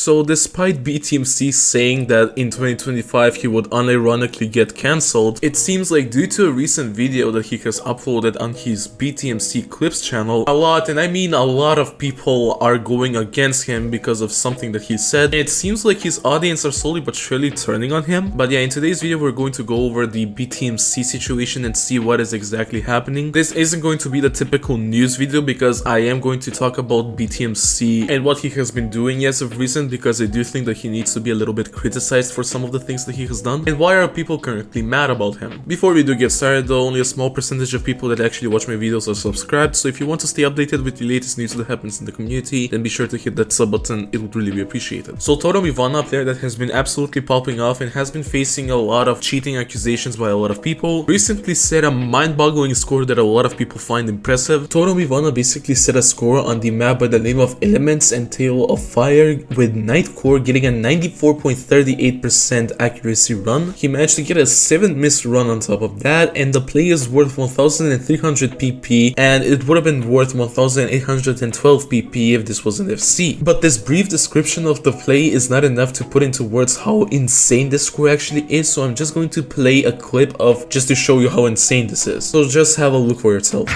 So despite BTMC saying that in 2025 he would unironically get cancelled, it seems like due to a recent video that he has uploaded on his BTMC clips channel, a lot, and I mean a lot of people are going against him because of something that he said. It seems like his audience are slowly but surely turning on him. But yeah, in today's video we're going to go over the BTMC situation and see what is exactly happening. This isn't going to be the typical news video because I am going to talk about BTMC and what he has been doing as of recent, because I do think that he needs to be a little bit criticized for some of the things that he has done and why are people currently mad about him. Before we do get started though, only a small percentage of people that actually watch my videos are subscribed, so if you want to stay updated with the latest news that happens in the community, then be sure to hit that sub button, it would really be appreciated. So toromivana, a player that has been absolutely popping off and has been facing a lot of cheating accusations by a lot of people, recently set a mind-boggling score that a lot of people find impressive. toromivana basically set a score on the map by the name of Elements and Tail of Fire, with Night Core getting a 94.38% accuracy run. He managed to get a 7th miss run on top of that, and the play is worth 1300 PP, and it would have been worth 1812 PP if this was an FC. But this brief description of the play is not enough to put into words how insane this score actually is, so I'm just going to play a clip of just to show you how insane this is. So just have a look for yourself.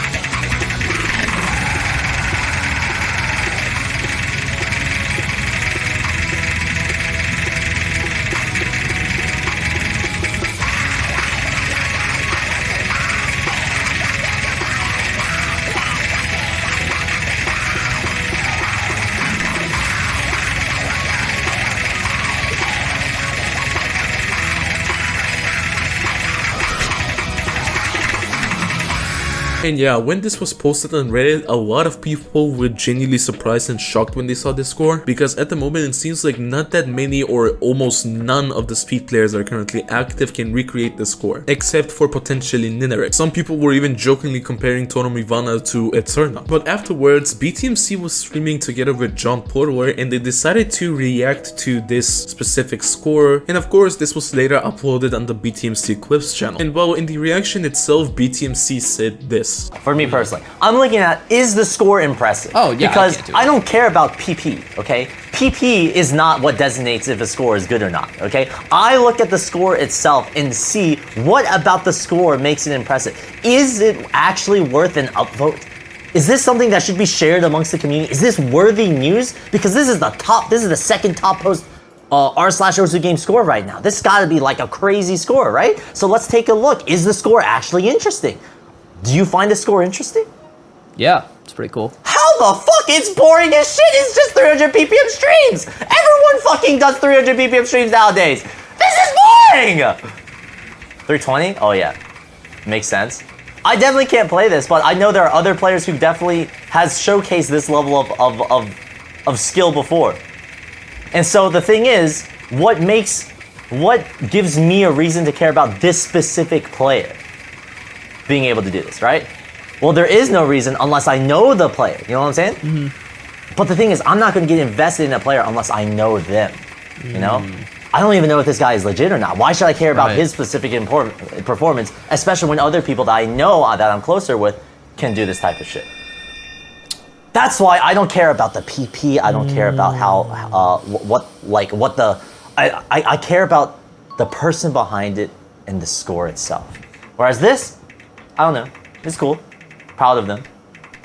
And yeah, when this was posted on Reddit, a lot of people were genuinely surprised and shocked when they saw this score, because at the moment it seems like not that many or almost none of the speed players that are currently active can recreate the score, except for potentially Ninarek. Some people were even jokingly comparing toromivana to Eterna. But afterwards, BTMC was streaming together with John Portwer and they decided to react to this specific score, and of course this was later uploaded on the BTMC clips channel. And while in the reaction itself, BTMC said this. For me personally, I'm looking at, is the score impressive? Oh yeah, because I don't care about PP, okay? PP is not what designates if a score is good or not, okay? I look at the score itself and see what about the score makes it impressive. Is it actually worth an upvote? Is this something that should be shared amongst the community? Is this worthy news? Because this is the second top post r/osugame score right now. This got to be like a crazy score, right? So let's take a look. Is the score actually interesting? Do you find the score interesting? Yeah, it's pretty cool. How the fuck? It's boring as shit. It's just 300 ppm streams. Everyone fucking does 300 ppm streams nowadays. This is boring. 320? Oh yeah, makes sense. I definitely can't play this, but I know there are other players who definitely has showcased this level of skill before. And so the thing is, what gives me a reason to care about this specific player being able to do this, right? Well, there is no reason unless I know the player, you know what I'm saying? Mm-hmm. But the thing is, I'm not gonna get invested in a player unless I know them, you know? I don't even know if this guy is legit or not. Why should I care about his specific performance, especially when other people that I know that I'm closer with can do this type of shit? That's why I don't care about the PP, I don't care about how, I care about the person behind it and the score itself. Whereas this, I don't know. It's cool. Proud of them.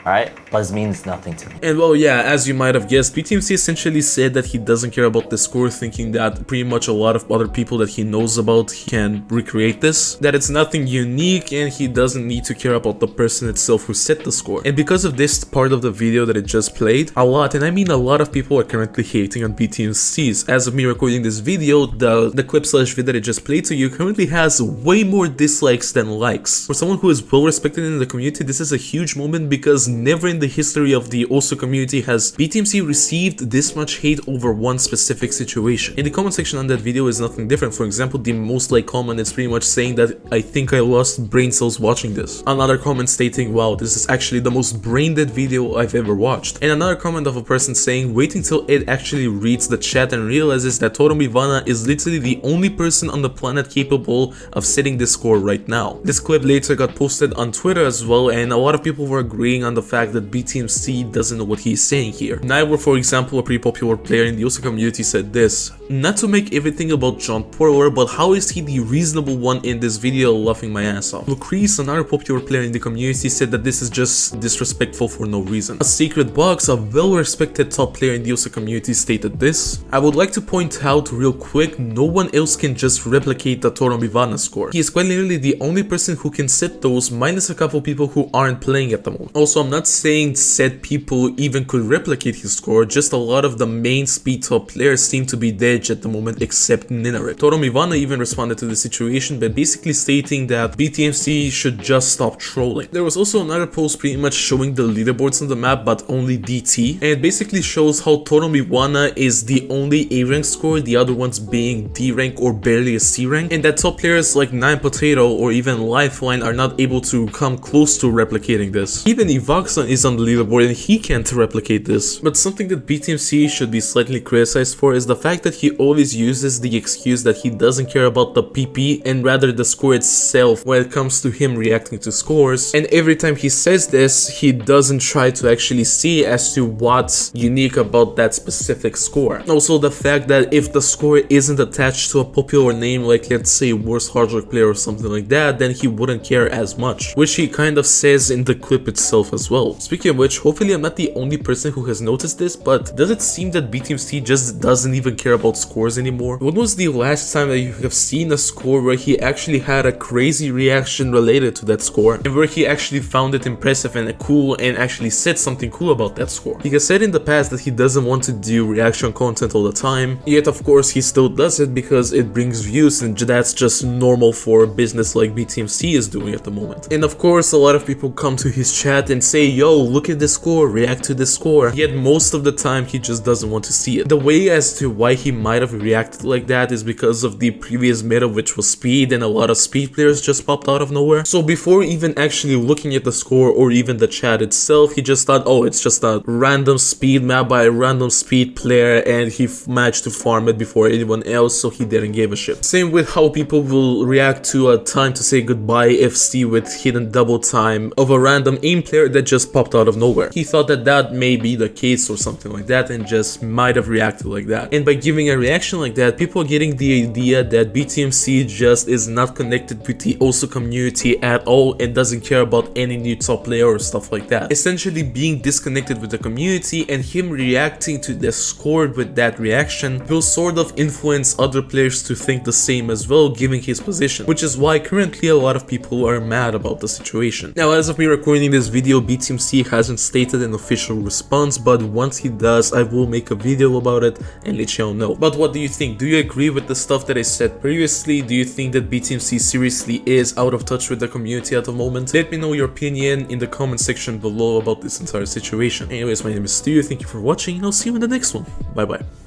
Alright? But it means nothing to me. And well, yeah, as you might have guessed, BTMC essentially said that he doesn't care about the score, thinking that pretty much a lot of other people that he knows about can recreate this, that it's nothing unique and he doesn't need to care about the person itself who set the score. And because of this part of the video that it just played, a lot, and I mean a lot of people are currently hating on BTMCs. As of me recording this video, the clip/vid that it just played to you currently has way more dislikes than likes. For someone who is well respected in the community, this is a huge moment because never in the history of the osu community has BTMC received this much hate over one specific situation. In the comment section on that video is nothing different. For example, the most liked comment is pretty much saying that I think I lost brain cells watching this. Another comment stating, wow, this is actually the most brain dead video I've ever watched. And another comment of a person saying, wait until it actually reads the chat and realizes that toromivana is literally the only person on the planet capable of setting this score right now. This clip later got posted on Twitter as well, and a lot of people were agreeing on the fact that BTMC doesn't know what he's saying here. Nairo, for example, a pretty popular player in the Osu community, said this: "Not to make everything about John Porler, but how is he the reasonable one in this video, laughing my ass off?" Lucrease, another popular player in the community, said that this is just disrespectful for no reason. A Secret Box, a well-respected top player in the Osu community, stated this: "I would like to point out real quick, no one else can just replicate the toromivana score. He is quite literally the only person who can set those, minus a couple people who aren't playing at the moment. Also, I'm not saying said people even could replicate his score, just a lot of the main speed top players seem to be dead at the moment except Ninarip." toromivana even responded to the situation by basically stating that BTMC should just stop trolling. There was also another post pretty much showing the leaderboards on the map, but only DT, and it basically shows how toromivana is the only A rank score, the other ones being D rank or barely a C rank, and that top players like 9 Potato or even Lifeline are not able to come close to replicating this. Even Evoxon is on the leaderboard and he can't replicate this. But something that BTMC should be slightly criticized for is the fact that he always uses the excuse that he doesn't care about the PP and rather the score itself when it comes to him reacting to scores, and every time he says this, he doesn't try to actually see as to what's unique about that specific score. Also, the fact that if the score isn't attached to a popular name, like let's say worst hard rock player or something like that, then he wouldn't care as much, which he kind of says in the clip itself as well. Speaking of which, hopefully I'm not the only person who has noticed this, but does it seem that BTMC just doesn't even care about scores anymore? When was the last time that you have seen a score where he actually had a crazy reaction related to that score, and where he actually found it impressive and cool and actually said something cool about that score? He has said in the past that he doesn't want to do reaction content all the time, yet of course he still does it because it brings views, and that's just normal for a business like BTMC is doing at the moment. And of course a lot of people come to his chat and say, yo, look at this score, react to this score, yet most of the time he just doesn't want to see it. The way as to why he might have reacted like that is because of the previous meta, which was speed, and a lot of speed players just popped out of nowhere. So before even actually looking at the score or even the chat itself, he just thought, oh, it's just a random speed map by a random speed player, and he managed to farm it before anyone else, so he didn't give a shit. Same with how people will react to a time to say goodbye FC with hidden double time of a random aim player that just popped out of nowhere. He thought that that may be the case or something like that and just might have reacted like that. And by giving a reaction like that, people are getting the idea that BTMC just is not connected with the Osu community at all and doesn't care about any new top player or stuff like that. Essentially being disconnected with the community, and him reacting to the score with that reaction will sort of influence other players to think the same as well, given his position, which is why currently a lot of people are mad about the situation. Now, as of me recording this video, BTMC hasn't stated an official response, but once he does, I will make a video about it and let y'all know. But what do you think? Do you agree with the stuff that I said previously? Do you think that BTMC seriously is out of touch with the community at the moment? Let me know your opinion in the comment section below about this entire situation. Anyways, my name is Stu, thank you for watching, and I'll see you in the next one. Bye bye.